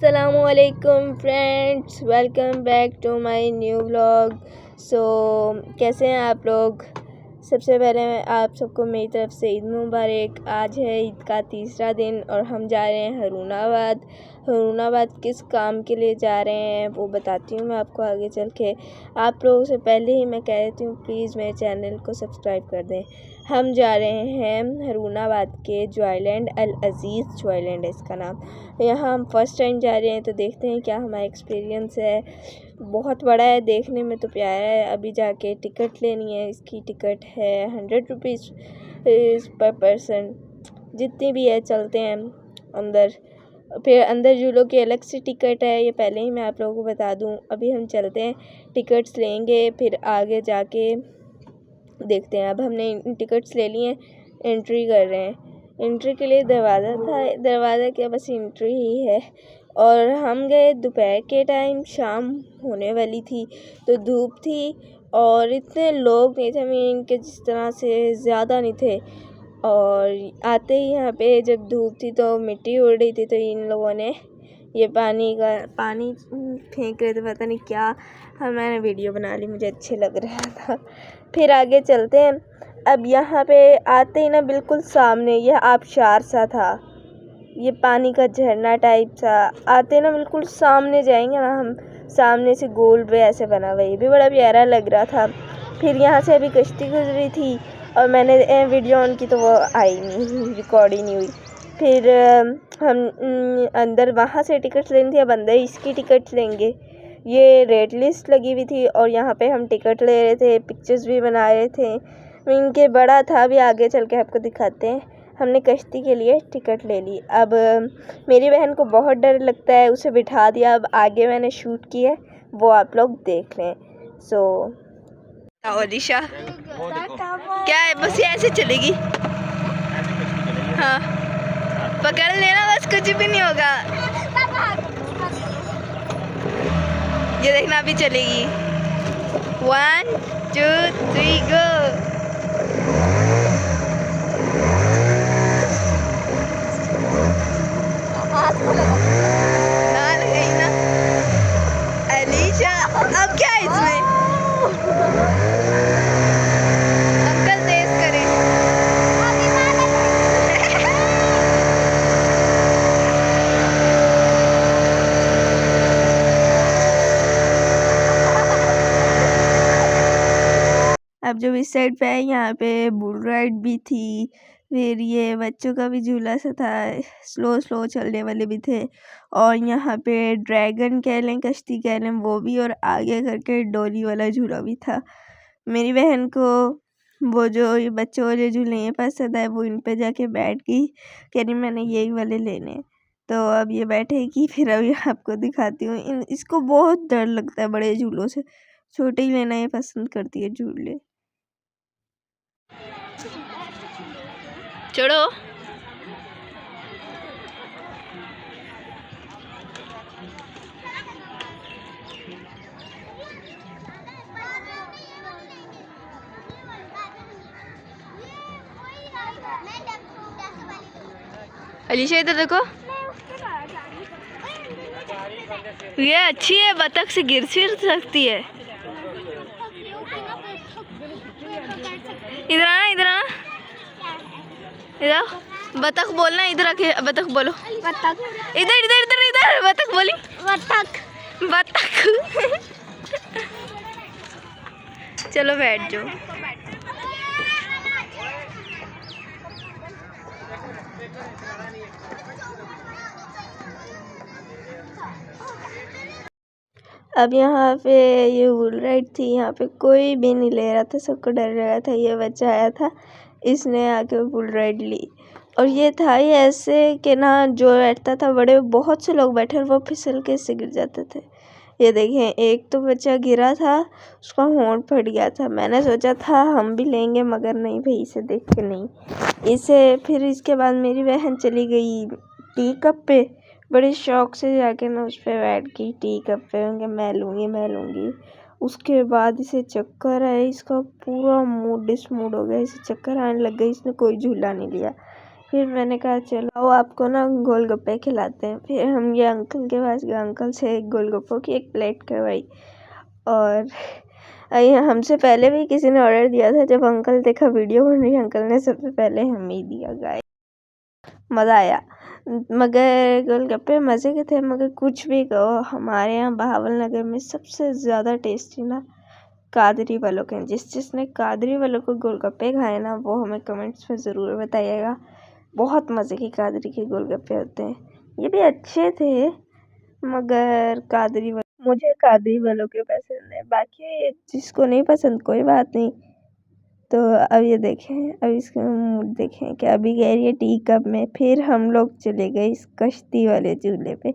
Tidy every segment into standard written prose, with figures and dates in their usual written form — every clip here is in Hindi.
अस्सलामुअलैकुम friends, welcome back to my new vlog. कैसे हैं आप लोग। सबसे पहले आप सबको मेरी तरफ से ईद मुबारक। आज है ईद का तीसरा दिन और हम जा रहे हैं हरूनाबाद किस काम के लिए जा रहे हैं वो बताती हूँ मैं आपको आगे चल के। आप लोगों से पहले ही मैं कह देती हूँ प्लीज़ मेरे चैनल को सब्सक्राइब कर दें। हम जा रहे हैं हरूनाबाद के जॉयलैंड, अल अज़ीज़ जॉयलैंड है इसका नाम। यहाँ हम फर्स्ट टाइम जा रहे हैं तो देखते हैं क्या हमारा एक्सपीरियंस है। बहुत बड़ा है, देखने में तो प्यारा है। अभी जाके टिकट लेनी है, इसकी टिकट है 100 रुपीज़ पर पर्सन। जितनी भी है चलते हैं अंदर। फिर अंदर झूलों की अलग से टिकट है, ये पहले ही मैं आप लोगों को बता दूं। अभी हम चलते हैं, टिकट्स लेंगे फिर आगे जाके देखते हैं। अब हमने टिकट्स ले लिए, एंट्री कर रहे हैं। एंट्री के लिए दरवाज़ा था, दरवाज़ा क्या बस एंट्री ही है। और हम गए दोपहर के टाइम, शाम होने वाली थी तो धूप थी और इतने लोग नहीं थे, मीन के जिस तरह से ज़्यादा नहीं थे। और आते ही यहाँ पे जब धूप थी तो मिट्टी उड़ रही थी, तो इन लोगों ने ये पानी फेंक रहे थे, पता नहीं क्या। मैंने वीडियो बना ली, मुझे अच्छे लग रहा था। फिर आगे चलते हैं। अब यहाँ पे आते ही ना बिल्कुल सामने यह आबशार सा था, ये पानी का झरना टाइप सा। आते ना बिल्कुल सामने जाएंगे ना हम, सामने से गोल पे ऐसे बना हुआ, ये भी बड़ा प्यारा लग रहा था। फिर यहाँ से अभी कश्ती गुजरी थी और मैंने वीडियो ऑन की तो वो आई नहीं, रिकॉर्ड ही नहीं हुई। फिर हम अंदर वहाँ से टिकट लेनी थी, अब अंदर इसकी टिकट लेंगे। ये रेड लिस्ट लगी हुई थी और यहाँ पे हम टिकट ले रहे थे, पिक्चर्स भी बना रहे थे। इनके बड़ा था, अभी आगे चल के आपको दिखाते हैं। हमने कश्ती के लिए टिकट ले ली। अब मेरी बहन को बहुत डर लगता है, उसे बिठा दिया। अब आगे मैंने शूट की है, वो आप लोग देख लें। दिशा क्या है, बस ये ऐसे चलेगी। हाँ पकड़ लेना, बस कुछ भी नहीं होगा। ये देखना अभी चलेगी। 1 2 3 गो। अलीशा अब क्या है इसमें, अंकल तेज करें। अब जब इस साइड पे है, यहाँ पे बुल राइड भी थी, फिर ये बच्चों का भी झूला सा था, स्लो चलने वाले भी थे। और यहाँ पे ड्रैगन कह लें, कश्ती कह लें, वो भी। और आगे करके डोली वाला झूला भी था। मेरी बहन को वो जो ये बच्चों वाले झूले ये पसंद है, वो इन पे जाके बैठ गई, कह रही मैंने यही वाले लेने। तो अब ये बैठेगी, फिर अभी आपको दिखाती हूँ। इसको बहुत डर लगता है बड़े झूलों से, छोटे ही लेना ये पसंद करती है झूले। छोड़ो। अलीशा इधर देखो, ये अच्छी है, बतख से गिर फिर सकती है। इधर आना, इधर आना, इधर बतख बोलना, इधर आके बतख बोलो। बतख इधर इधर इधर इधर बतख बोली, बतख बतख। चलो बैठ जाओ। अब यहाँ पे ये बुल राइड थी, यहाँ पे कोई भी नहीं ले रहा था, सबको डर रहा था। ये बच्चा आया था, इसने आके बुल राइड ली। और ये था ही ऐसे कि ना जो बैठता था, बड़े बहुत से लोग बैठे और वो फिसल के इससे गिर जाते थे। ये देखें, एक तो बच्चा गिरा था, उसका होंठ फट गया था। मैंने सोचा था हम भी लेंगे, मगर नहीं भाई, इसे देख के नहीं। फिर इसके बाद मेरी बहन चली गई टी कप पे, बड़े शौक से जाके ना उस पर बैठ गई टी कप पे, उनके मैं लूँगी। उसके बाद इसे चक्कर आए, इसका पूरा मूड डिसमूड हो गया, इसे चक्कर आने लग गई, इसने कोई झूला नहीं लिया। फिर मैंने कहा चलो आओ आपको ना गोलगप्पे खिलाते हैं। फिर हम ये अंकल के पास गए, अंकल से गोलगप्पों की एक प्लेट करवाई। और हमसे पहले भी किसी ने ऑर्डर दिया था। जब अंकल देखा वीडियो बन रही, अंकल ने सबसे पहले हमें ही दिया। गाय मज़ा आया, मगर गोलगप्पे मज़े के थे। मगर कुछ भी कहो, हमारे यहाँ बहावल नगर में सबसे ज़्यादा टेस्टी ना कादरी वालों के हैं। जिसने कादरी वालों को गोलगप्पे खाए ना, वो हमें कमेंट्स में ज़रूर बताइएगा। बहुत मज़े के कादरी के गोलगप्पे होते हैं। ये भी अच्छे थे, मगर मुझे कादरी वालों के पसंद है। बाकी जिसको नहीं पसंद कोई बात नहीं। तो अब ये देखें, अब इसका मूड देखें कि अभी कह रही है टी कप में। फिर हम लोग चले गए इस कश्ती वाले झूले पे।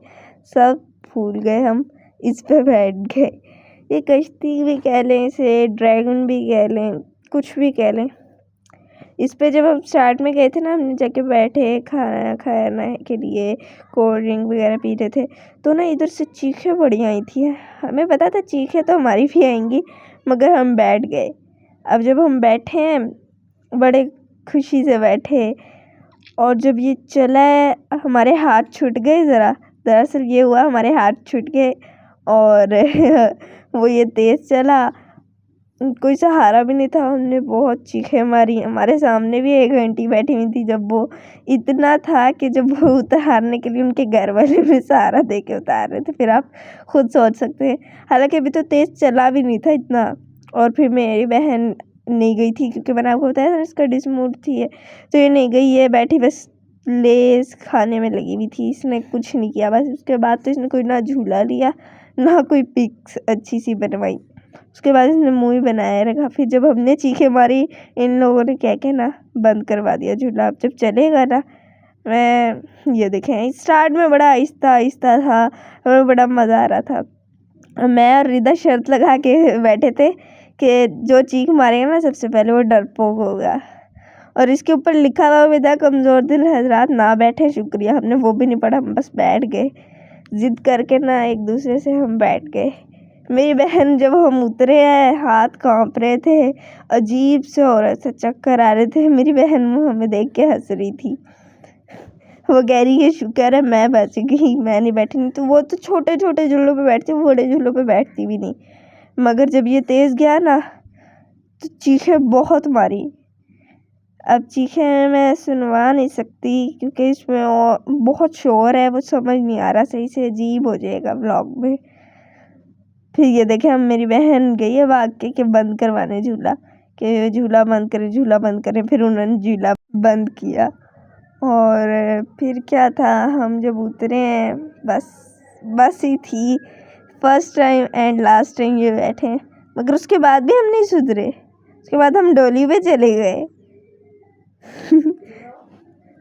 सब भूल गए, हम इस पे बैठ गए। ये कश्ती भी कह लें, इसे ड्रैगन भी कह लें, कुछ भी कह लें। इस पे जब हम स्टार्ट में गए थे ना, हमने जाके बैठे खाना खाने के लिए, कोल्ड ड्रिंक वगैरह पी रहे थे। तो ना इधर से चीखें बड़ी आई थी। हमें पता था चीखें तो हमारी भी आएंगी, मगर हम बैठ गए। अब जब हम बैठे हैं, बड़े खुशी से बैठे, और जब ये चला हमारे हाथ छूट गए। दरअसल ये हुआ, हमारे हाथ छूट गए और वो ये तेज़ चला, कोई सहारा भी नहीं था। हमने बहुत चीखें मारी। हमारे सामने भी एक आंटी बैठी हुई थी। जब वो इतना था कि जब वो उतारने के लिए उनके घर वाले भी सहारा दे के उतार रहे थे। फिर आप खुद सोच सकते हैं। हालांकि अभी तो तेज़ चला भी नहीं था इतना। और फिर मेरी बहन नहीं गई थी, क्योंकि मैंने आपको बताया था इसका डिसमूड थी है, तो ये नहीं गई। ये बैठी बस लेस खाने में लगी हुई थी। इसने कुछ नहीं किया। बस उसके बाद तो इसने कोई ना झूला लिया, ना कोई पिक्स अच्छी सी बनवाई। उसके बाद इसने मुँह ही बनाए रखा। फिर जब हमने चीखें मारी, इन लोगों ने कह के ना बंद करवा दिया झूला। अब जब चलेगा ना, मैं ये देखें, स्टार्ट में बड़ा आहिस्ता आहिस्ता था और बड़ा मज़ा आ रहा था। मैं और रिदा शर्त लगा के बैठे थे कि जो चीख मारेगा ना सबसे पहले, वो डरपोक होगा। और इसके ऊपर लिखा हुआ भी था, कमज़ोर दिल हजरात ना बैठे शुक्रिया। हमने वो भी नहीं पढ़ा, हम बस बैठ गए। ज़िद करके ना एक दूसरे से हम बैठ गए। मेरी बहन, जब हम उतरे हैं, हाथ कांप रहे थे, अजीब से हो रहे थे, चक्कर आ रहे थे। मेरी बहन मुँह हमें देख के हंस रही थी। वो कह रही है शुक्र है मैं बच गई, मैं नहीं बैठी। नहीं तो वो तो छोटे छोटे झूलों पे बैठती, वो बड़े झूलों पे बैठती भी नहीं। मगर जब ये तेज़ गया ना, तो चीखें बहुत मारी। अब चीखें मैं सुनवा नहीं सकती, क्योंकि इसमें बहुत शोर है, वो समझ नहीं आ रहा सही से, अजीब हो जाएगा व्लॉग में। फिर ये देखे, हम मेरी बहन गई है भाग के बंद करवाने झूला, कि झूला बंद करें, झूला बंद करें। फिर उन्होंने झूला बंद किया। और फिर क्या था, हम जब उतरे हैं, बस ही थी। First time and last time ये बैठे हैं। मगर उसके बाद भी हम नहीं सुधरे। उसके बाद हम डोली पे चले गए।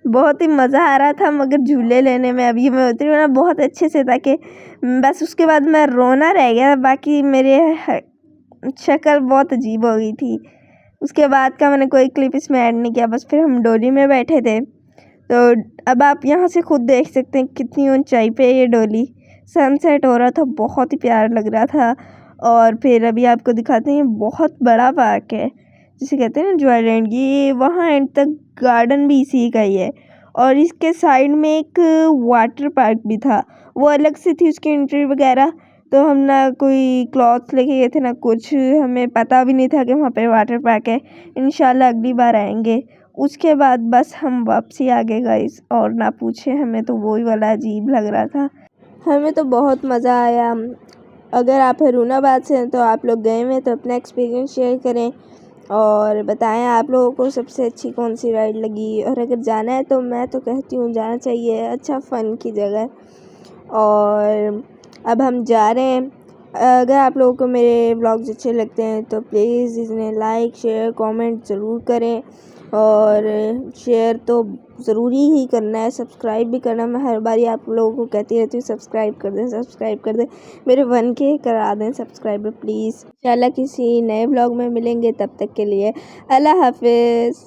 बहुत ही मज़ा आ रहा था, मगर झूले लेने में अभी मैं उतरी हूँ ना बहुत अच्छे से, ताकि बस उसके बाद मैं रोना रह गया। बाकी मेरे शक्ल बहुत अजीब हो गई थी। उसके बाद का मैंने कोई क्लिप इसमें ऐड नहीं किया। बस फिर हम डोली में बैठे थे। तो अब आप यहाँ से खुद देख सकते हैं कितनी ऊंचाई पे ये डोली। सनसेट हो रहा था, बहुत ही प्यारा लग रहा था। और फिर अभी आपको दिखाते हैं, बहुत बड़ा पार्क है, जिसे कहते हैं ना जॉयलैंड। ये वहाँ एंड तक गार्डन भी इसी का ही है। और इसके साइड में एक वाटर पार्क भी था, वो अलग से थी उसकी एंट्री वगैरह। तो हम ना कोई क्लॉथ्स लेके गए थे ना कुछ, हमें पता भी नहीं था कि वहाँ पे वाटर पार्क है। इंशाल्लाह अगली बार आएंगे। उसके बाद बस हम वापसी आ गए गाइस। और ना पूछे, हमें तो वही वाला अजीब लग रहा था। हमें तो बहुत मज़ा आया। अगर आप हरूनाबाद से हैं तो आप लोग गए हुए तो अपना एक्सपीरियंस शेयर करें और बताएं आप लोगों को सबसे अच्छी कौन सी राइड लगी। और अगर जाना है तो मैं तो कहती हूँ जाना चाहिए, अच्छा फ़न की जगह। और अब हम जा रहे हैं। अगर आप लोगों को मेरे व्लॉग्स अच्छे लगते हैं तो प्लीज़ इन्हें लाइक शेयर कमेंट ज़रूर करें। और शेयर तो ज़रूरी ही करना है, सब्सक्राइब भी करना। मैं हर बारी आप लोगों को कहती रहती हूँ सब्सक्राइब कर दें, सब्सक्राइब कर दें। मेरे 1K करा दें सब्सक्राइबर प्लीज़। इंशाल्लाह किसी नए व्लॉग में मिलेंगे, तब तक के लिए अल्लाह हाफिज़।